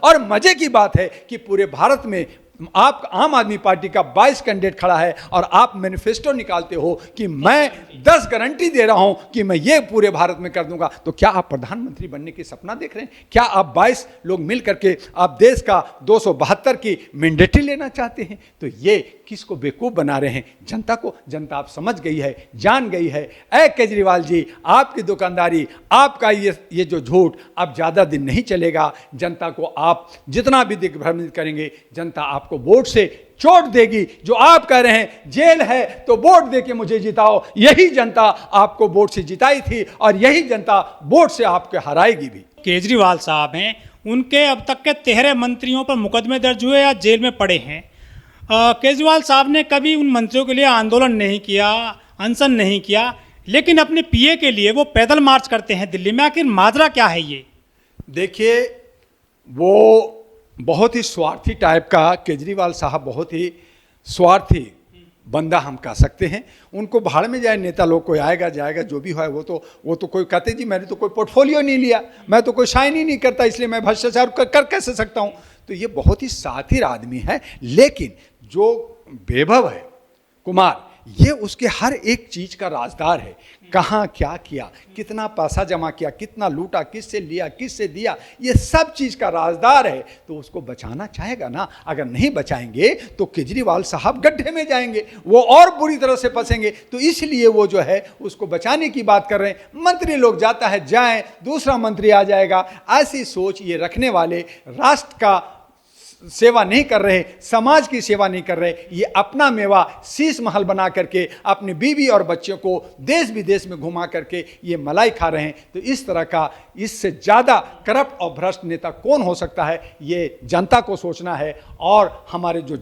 और मजे की बात है कि पूरे भारत में आप आम आदमी पार्टी का 22 कैंडिडेट खड़ा है और आप मैनिफेस्टो निकालते हो कि मैं 10 गारंटी दे रहा हूं कि मैं ये पूरे भारत में कर दूंगा। तो क्या आप प्रधानमंत्री बनने की सपना देख रहे हैं? क्या आप 22 लोग मिल करके आप देश का 272 की मैंडेटरी लेना चाहते हैं? तो ये किसको बेवकूफ बना रहे हैं? जनता को। जनता आप समझ गई है, जान गई है। ऐ केजरीवाल जी, आपकी दुकानदारी, आपका ये जो झूठ अब ज्यादा दिन नहीं चलेगा। जनता को आप जितना भी दिग्भ्रमित करेंगे, जनता आपको वोट से चोट देगी। जो आप कह रहे हैं जेल है तो वोट देके मुझे जिताओ, यही जनता आपको वोट से जिताई थी और यही जनता वोट से आपको हराएगी भी। केजरीवाल साहब हैं, उनके अब तक के 13 मंत्रियों पर मुकदमे दर्ज हुए या जेल में पड़े हैं। केजरीवाल साहब ने कभी उन मंत्रियों के लिए आंदोलन नहीं किया, अनशन नहीं किया, लेकिन अपने पीए के लिए वो पैदल मार्च करते हैं दिल्ली में। आखिर माजरा क्या है ये? देखिए, वो बहुत ही स्वार्थी टाइप का केजरीवाल साहब, बहुत ही स्वार्थी बंदा हम कह सकते हैं। उनको भाड़ में जाए नेता लोग, कोई आएगा जाएगा जो भी है। वो तो कोई कहते जी मैंने तो कोई पोर्टफोलियो नहीं लिया, मैं तो कोई साइन ही नहीं करता, इसलिए मैं भ्रष्टाचार कर कैसे सकता हूं। तो ये बहुत ही सातिर आदमी है। लेकिन जो वैभव है कुमार, ये उसके हर एक चीज का राजदार है। कहाँ क्या किया, कितना पैसा जमा किया, कितना लूटा, किससे लिया, किससे दिया, ये सब चीज का राजदार है। तो उसको बचाना चाहेगा ना। अगर नहीं बचाएंगे तो केजरीवाल साहब गड्ढे में जाएंगे, वो और बुरी तरह से फंसेंगे। तो इसलिए वो जो है उसको बचाने की बात कर रहे हैं। मंत्री लोग जाता है जाएं, दूसरा मंत्री आ जाएगा, ऐसी सोच ये रखने वाले राष्ट्र का सेवा नहीं कर रहे, समाज की सेवा नहीं कर रहे। ये अपना मेवा शीश महल बना करके अपनी बीवी और बच्चों को देश विदेश में घुमा करके ये मलाई खा रहे हैं। तो इस तरह का, इससे ज़्यादा करप्ट और भ्रष्ट नेता कौन हो सकता है? ये जनता को सोचना है। और हमारे जो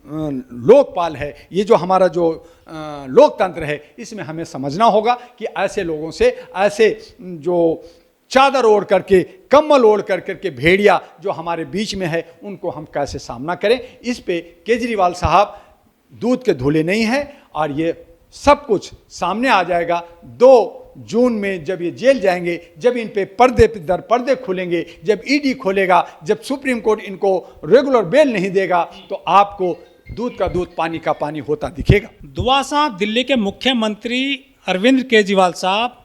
लोकपाल है, ये जो हमारा जो लोकतंत्र है, इसमें हमें समझना होगा कि ऐसे लोगों से, ऐसे जो चादर ओढ़ करके, कम्बल ओढ़ करके भेड़िया जो हमारे बीच में है, उनको हम कैसे सामना करें। इस पे केजरीवाल साहब दूध के धुले नहीं हैं और ये सब कुछ सामने आ जाएगा 2 जून में जब ये जेल जाएंगे, जब इन पे पर्दे दर पर्दे खुलेंगे, जब ईडी खोलेगा, जब सुप्रीम कोर्ट इनको रेगुलर बेल नहीं देगा, तो आपको दूध का दूध, पानी का पानी होता दिखेगा। दुआ साहब, दिल्ली के मुख्यमंत्री अरविंद केजरीवाल साहब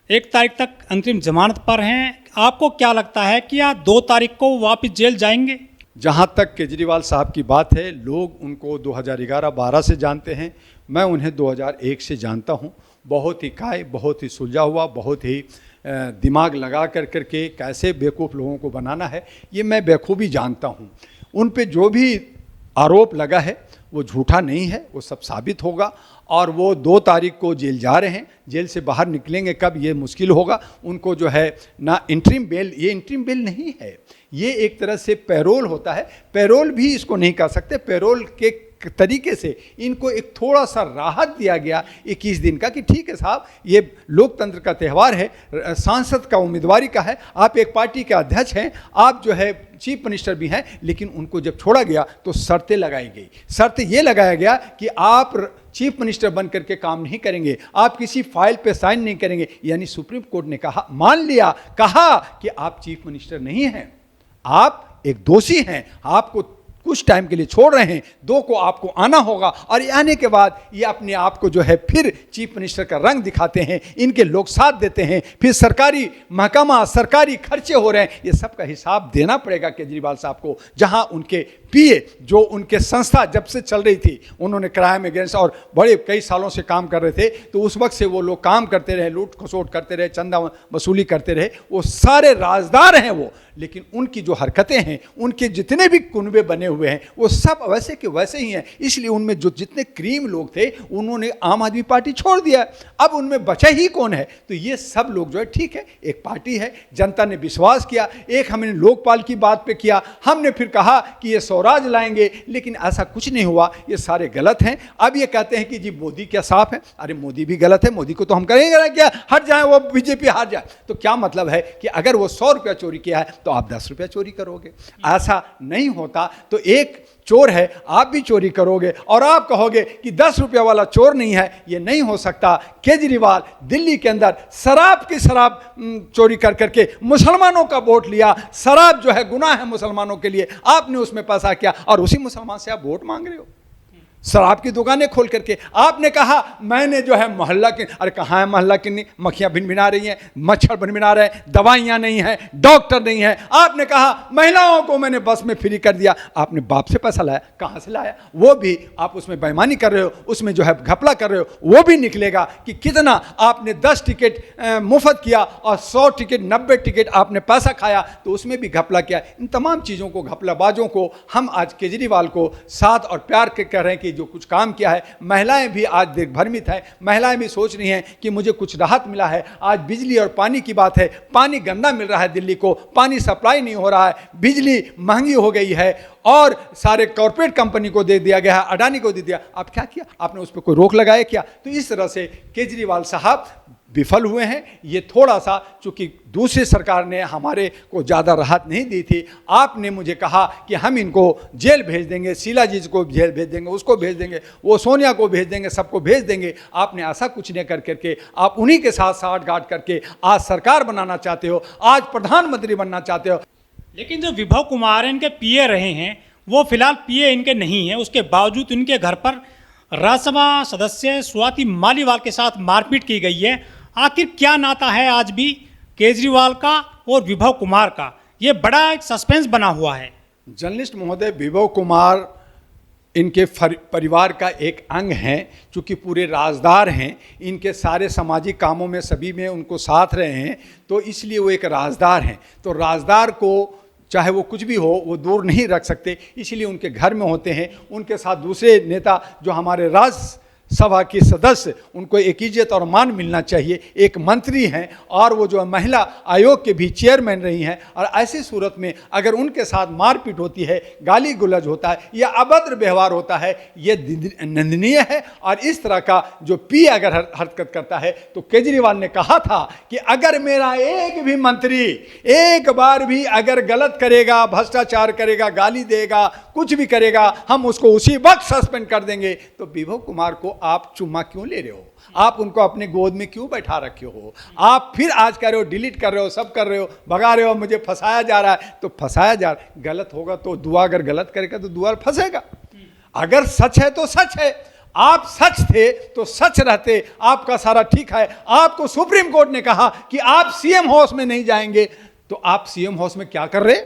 1 तारीख तक अंतरिम जमानत पर हैं। आपको क्या लगता है कि 2 तारीख को वापस जेल जाएंगे? जहाँ तक केजरीवाल साहब की बात है, लोग उनको 2011-12 से जानते हैं। मैं उन्हें 2001 से जानता हूँ। बहुत ही काय, बहुत ही सुलझा हुआ, बहुत ही दिमाग लगा करके कैसे बेवकूफ़ लोगों को बनाना है, ये मैं बेखूबी जानता हूँ। उन पे जो भी आरोप लगा है वो झूठा नहीं है, वो सब साबित होगा। और वो 2 तारीख को जेल जा रहे हैं। जेल से बाहर निकलेंगे कब, ये मुश्किल होगा। उनको जो है ना इंटरिम बेल, ये इंटरिम बेल नहीं है, ये एक तरह से पैरोल होता है। पैरोल भी इसको नहीं कह सकते। पैरोल के तरीके से इनको एक थोड़ा सा राहत दिया गया 21 दिन का, कि ठीक है साहब, ये लोकतंत्र का त्यौहार है, सांसद का उम्मीदवारी का है, आप एक पार्टी के अध्यक्ष हैं, आप जो है चीफ मिनिस्टर भी हैं। लेकिन उनको जब छोड़ा गया तो शर्तें लगाई गई। शर्त ये लगाया गया कि आप चीफ मिनिस्टर बन करके काम नहीं करेंगे, आप किसी फाइल पे साइन नहीं करेंगे। यानी सुप्रीम कोर्ट ने कहा, मान लिया, कहा कि आप चीफ मिनिस्टर नहीं हैं, आप एक दोषी हैं, आपको कुछ टाइम के लिए छोड़ रहे हैं, 2 को आपको आना होगा। और ये आने के बाद ये अपने आप को जो है फिर चीफ मिनिस्टर का रंग दिखाते हैं, इनके लोग साथ देते हैं, फिर सरकारी महकमा, सरकारी खर्चे हो रहे हैं। ये सब का हिसाब देना पड़ेगा केजरीवाल साहब को। जहां उनके पीए, जो उनके संस्था जब से चल रही थी, उन्होंने क्राइम अगेंस्ट और बड़े कई सालों से काम कर रहे थे, तो उस वक्त से वो लोग काम करते रहे, लूट खसोट करते रहे, चंदा वसूली करते रहे, वो सारे राजदार हैं वो। लेकिन उनकी जो हरकतें हैं, उनके जितने भी कुनबे बने हुए हैं, वो सब वैसे के वैसे ही हैं। इसलिए उनमें जो जितने क्रीम लोग थे, उन्होंने आम आदमी पार्टी छोड़ दिया। अब उनमें बचा ही कौन है? तो ये सब लोग जो है, ठीक है, एक पार्टी है, जनता ने विश्वास किया, एक हमने लोकपाल की बात पे किया, हमने फिर कहा कि ये स्वराज लाएंगे, लेकिन ऐसा कुछ नहीं हुआ। ये सारे गलत हैं। अब ये कहते हैं कि जी मोदी क्या साफ है? अरे मोदी भी गलत है, मोदी को तो हम करेंगे ना, क्या हट जाए, वो बीजेपी हार जाए। तो क्या मतलब है कि अगर वो 100 रुपया चोरी किया है तो आप 10 रुपया चोरी करोगे। ऐसा नहीं होता। तो एक चोर है, आप भी चोरी करोगे और आप कहोगे कि 10 रुपया वाला चोर नहीं है, ये नहीं हो सकता। केजरीवाल दिल्ली के अंदर शराब की शराब चोरी कर करके मुसलमानों का वोट लिया। शराब जो है गुनाह है मुसलमानों के लिए, आपने उसमें पैसा किया और उसी मुसलमान से आप वोट मांग रहे हो। शराब की दुकानें खोल करके आपने कहा मैंने जो है मोहल्ला की, अरे कहाँ है मोहल्ला की? नहीं, मक्खियाँ भिनभिना रही हैं, मच्छर भिनभिना रहे हैं, दवाइयाँ नहीं हैं, डॉक्टर नहीं है। आपने कहा महिलाओं को मैंने बस में फ्री कर दिया। आपने बाप से पैसा लाया, कहाँ से लाया? वो भी आप उसमें बेईमानी कर रहे हो, उसमें जो है घपला कर रहे हो। वो भी निकलेगा कि कितना आपने 10 टिकट मुफ्त किया और 100 टिकट 90 टिकट आपने पैसा खाया, तो उसमें भी घपला किया। इन तमाम चीज़ों को, घपलाबाजों को हम आज केजरीवाल को साथ और प्यार के कह रहे हैं कि जो कुछ काम किया है। महिलाएं भी आज दिग्भ्रमित है, महिलाएं भी सोच रही हैं कि मुझे कुछ राहत मिला है। आज बिजली और पानी की बात है, पानी गंदा मिल रहा है दिल्ली को, पानी सप्लाई नहीं हो रहा है, बिजली महंगी हो गई है और सारे कॉर्पोरेट कंपनी को दे दिया गया है, अडानी को दे दिया। आप क्या किया? आपने उस पर कोई रोक लगाया क्या? तो इस तरह से केजरीवाल साहब विफल हुए हैं। ये थोड़ा सा, चूंकि दूसरी सरकार ने हमारे को ज़्यादा राहत नहीं दी थी, आपने मुझे कहा कि हम इनको जेल भेज देंगे, शीला जी को जेल भेज देंगे, उसको भेज देंगे, वो सोनिया को भेज देंगे, सबको भेज देंगे। आपने ऐसा कुछ नहीं कर करके आप उन्हीं के साथ साठगांठ करके आज सरकार बनाना चाहते हो, आज प्रधानमंत्री बनना चाहते हो। लेकिन जो विभव कुमार इनके पीए रहे हैं, वो फिलहाल पीए इनके नहीं है। उसके बावजूद इनके घर पर राज्यसभा सदस्य स्वाति मालीवाल के साथ मारपीट की गई है। आखिर क्या नाता है आज भी केजरीवाल का और विभव कुमार का? ये बड़ा एक सस्पेंस बना हुआ है। जर्नलिस्ट महोदय, विभव कुमार इनके परिवार का एक अंग हैं, चूँकि पूरे राजदार हैं, इनके सारे सामाजिक कामों में सभी में उनको साथ रहे हैं, तो इसलिए वो एक राजदार हैं। तो राजदार को चाहे वो कुछ भी हो वो दूर नहीं रख सकते, इसलिए उनके घर में होते हैं। उनके साथ दूसरे नेता जो हमारे राज्यसभा के सदस्य, उनको एक इज्जत और मान मिलना चाहिए। एक मंत्री हैं और वो जो महिला आयोग के भी चेयरमैन रही हैं, और ऐसी सूरत में अगर उनके साथ मारपीट होती है, गाली गुलज होता है या अभद्र व्यवहार होता है, ये निंदनीय है। और इस तरह का जो पी अगर हरकत करता है, तो केजरीवाल ने कहा था कि अगर मेरा एक भी मंत्री एक बार भी अगर गलत करेगा, भ्रष्टाचार करेगा, गाली देगा, कुछ भी करेगा, हम उसको उसी वक्त सस्पेंड कर देंगे। तो विभव कुमार को आप चुम्मा क्यों ले रहे हो? आप उनको अपने गोद में क्यों बैठा रखे हो? आप फिर आज कर रहे हो, डिलीट कर रहे हो, सब कर रहे हो, भगा रहे हो, मुझे फंसाया जा रहा है। तो फंसाया जा रहा है, गलत होगा तो दुआ, अगर गलत करेगा तो दुआ फंसेगा। अगर सच है तो सच है। आप सच थे तो सच रहते, आपका सारा ठीक है। आपको सुप्रीम कोर्ट ने कहा कि आप सीएम हाउस में नहीं जाएंगे, तो आप सीएम हाउस में क्या कर रहे?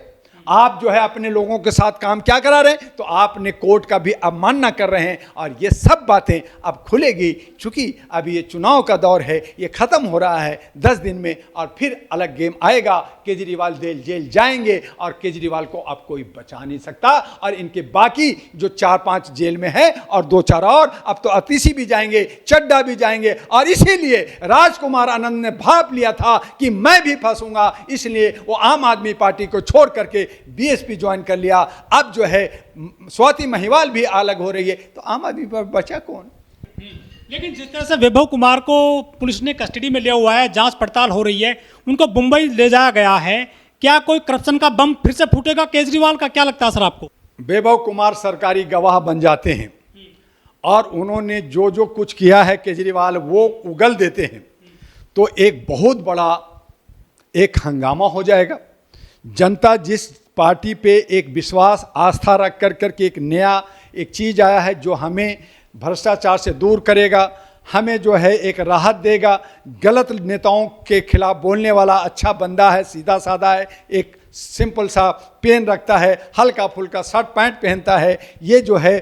आप जो है अपने लोगों के साथ काम क्या करा रहे हैं? तो आपने कोर्ट का भी अवमानना कर रहे हैं। और ये सब बातें अब खुलेगी, चूंकि अभी ये चुनाव का दौर है, ये खत्म हो रहा है 10 दिन में, और फिर अलग गेम आएगा। केजरीवाल जेल जाएंगे और केजरीवाल को अब कोई बचा नहीं सकता। और इनके बाकी जो 4-5 जेल में है और 2-4 और, अब तो अतिशी भी जाएंगे, चड्डा भी जाएंगे। और इसीलिए राजकुमार आनंद ने भाप लिया था कि मैं भी फंसूंगा, इसलिए वो आम आदमी पार्टी को छोड़ करके बीएसपी ज्वाइन कर लिया। अब जो है स्वाति महिवाल भी अलग हो रही है, तो आम आदमी पर बचा कौन? लेकिन जिस तरह से विभव कुमार को पुलिस ने कस्टडी में लिया हुआ है, जांच पड़ताल हो रही है, उनको मुंबई ले जाया गया है, क्या कोई करप्शन का बम फिर से फूटेगा केजरीवाल का? क्या लगता है सर आपको? विभव कुमार सरकारी गवाह बन जाते हैं और उन्होंने जो जो कुछ किया है केजरीवाल वो उगल देते हैं, तो एक बहुत बड़ा एक हंगामा हो जाएगा। जनता जिस पार्टी पे एक विश्वास आस्था रख कर करके एक नया एक चीज़ आया है जो हमें भ्रष्टाचार से दूर करेगा, हमें जो है एक राहत देगा, गलत नेताओं के खिलाफ बोलने वाला अच्छा बंदा है, सीधा साधा है, एक सिंपल सा पेन रखता है, हल्का फुल्का शर्ट पैंट पहनता है, ये जो है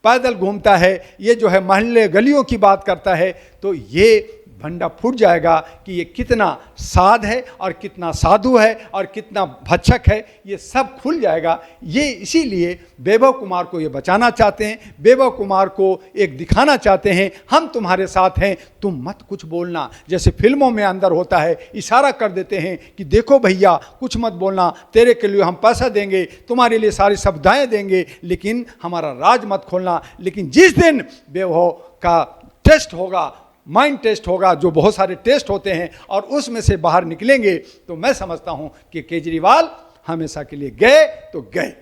पैदल घूमता है, ये जो है मोहल्ले गलियों की बात करता है, तो ये भंडा फूट जाएगा कि ये कितना साध है और कितना साधु है और कितना भक्षक है, ये सब खुल जाएगा। ये इसीलिए विभव कुमार को ये बचाना चाहते हैं, विभव कुमार को एक दिखाना चाहते हैं, हम तुम्हारे साथ हैं, तुम मत कुछ बोलना। जैसे फिल्मों में अंदर होता है, इशारा कर देते हैं कि देखो भैया कुछ मत बोलना, तेरे के लिए हम पैसा देंगे, तुम्हारे लिए सारी सुविधाएं देंगे, लेकिन हमारा राज मत खोलना। लेकिन जिस दिन विभव का टेस्ट होगा, माइंड टेस्ट होगा, जो बहुत सारे टेस्ट होते हैं, और उसमें से बाहर निकलेंगे, तो मैं समझता हूं कि केजरीवाल हमेशा के लिए गए तो गए।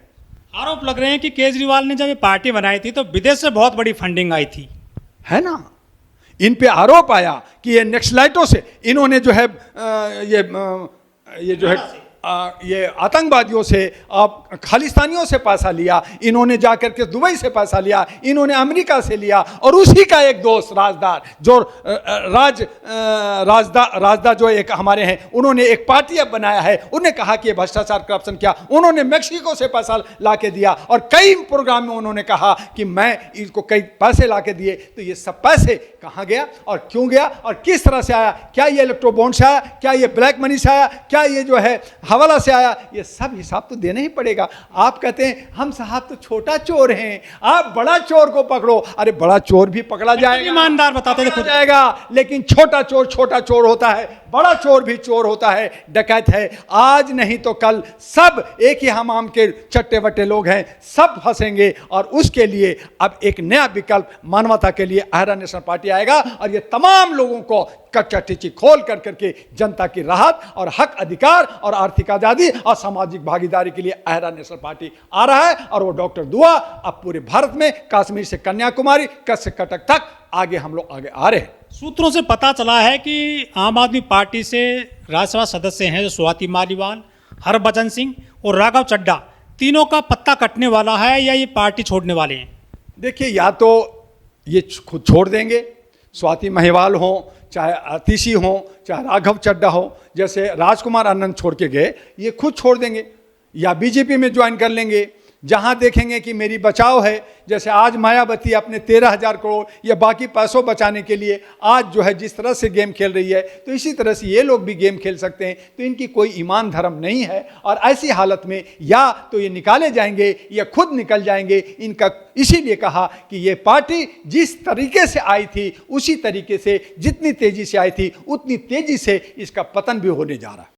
आरोप लग रहे हैं कि केजरीवाल ने जब ये पार्टी बनाई थी तो विदेश से बहुत बड़ी फंडिंग आई थी, है ना। इन पे आरोप आया कि ये नक्सलाइटों से इन्होंने जो है ये जो है ये आतंकवादियों से, खालिस्तानियों से पैसा लिया, इन्होंने जाकर के दुबई से पैसा लिया, इन्होंने अमेरिका से लिया। और उसी का एक दोस्त राजदार जो राजदा जो एक हमारे हैं, उन्होंने एक पार्टी अब बनाया है। उन्होंने कहा कि ये भ्रष्टाचार करप्शन क्या, उन्होंने मेक्सिको से पैसा ला के दिया और कई प्रोग्राम में उन्होंने कहा कि मैं इनको कई पैसे ला के दिए। तो ये सब पैसे कहाँ गया और क्यों गया और किस तरह से आया? क्या ये इलेक्ट्रो बॉन्ड से आया? क्या ये ब्लैक मनी से आया? क्या ये जो है हवाला से आया? ये सब हिसाब तो देना ही पड़ेगा। आप कहते हैं हम साहब तो छोटा चोर हैं, आप बड़ा चोर को पकड़ो। अरे बड़ा चोर भी पकड़ा जाएगा, ईमानदार बताते थे खुद जाएगा, लेकिन छोटा चोर होता है, बड़ा चोर भी चोर होता है, डकैत है। आज नहीं तो कल सब एक ही हमाम के चट्टे बट्टे लोग हैं, सब फंसेंगे। और उसके लिए अब एक नया विकल्प मानवता के लिए आहरा नेशनल पार्टी आएगा और ये तमाम लोगों को कच्चा टीची खोल कर करके जनता की राहत और हक अधिकार और आर्थिक आज़ादी और सामाजिक भागीदारी के लिए आहरा नेशनल पार्टी आ रहा है। और वो डॉक्टर दुआ अब पूरे भारत में कश्मीर से कन्याकुमारी, कच्छ से कटक तक आगे हम लोग आगे आ रहे हैं। सूत्रों से पता चला है कि आम आदमी पार्टी से राज्यसभा सदस्य हैं जो स्वाति मालीवाल, हरभजन सिंह और राघव चड्ढा, तीनों का पत्ता कटने वाला है या ये पार्टी छोड़ने वाले हैं? देखिए, या तो ये खुद छोड़ देंगे, स्वाति महिवाल हो, चाहे आतिशी हो, चाहे राघव चड्ढा हो, जैसे राजकुमार आनंद छोड़ के गए, ये खुद छोड़ देंगे या बीजेपी में ज्वाइन कर लेंगे। जहां देखेंगे कि मेरी बचाव है, जैसे आज मायावती अपने 13,000 करोड़ या बाकी पैसों बचाने के लिए आज जो है जिस तरह से गेम खेल रही है, तो इसी तरह से ये लोग भी गेम खेल सकते हैं। तो इनकी कोई ईमान धर्म नहीं है और ऐसी हालत में या तो ये निकाले जाएंगे या खुद निकल जाएंगे। इनका इसीलिए कहा कि ये पार्टी जिस तरीके से आई थी उसी तरीके से, जितनी तेजी से आई थी उतनी तेजी से इसका पतन भी होने जा रहा है।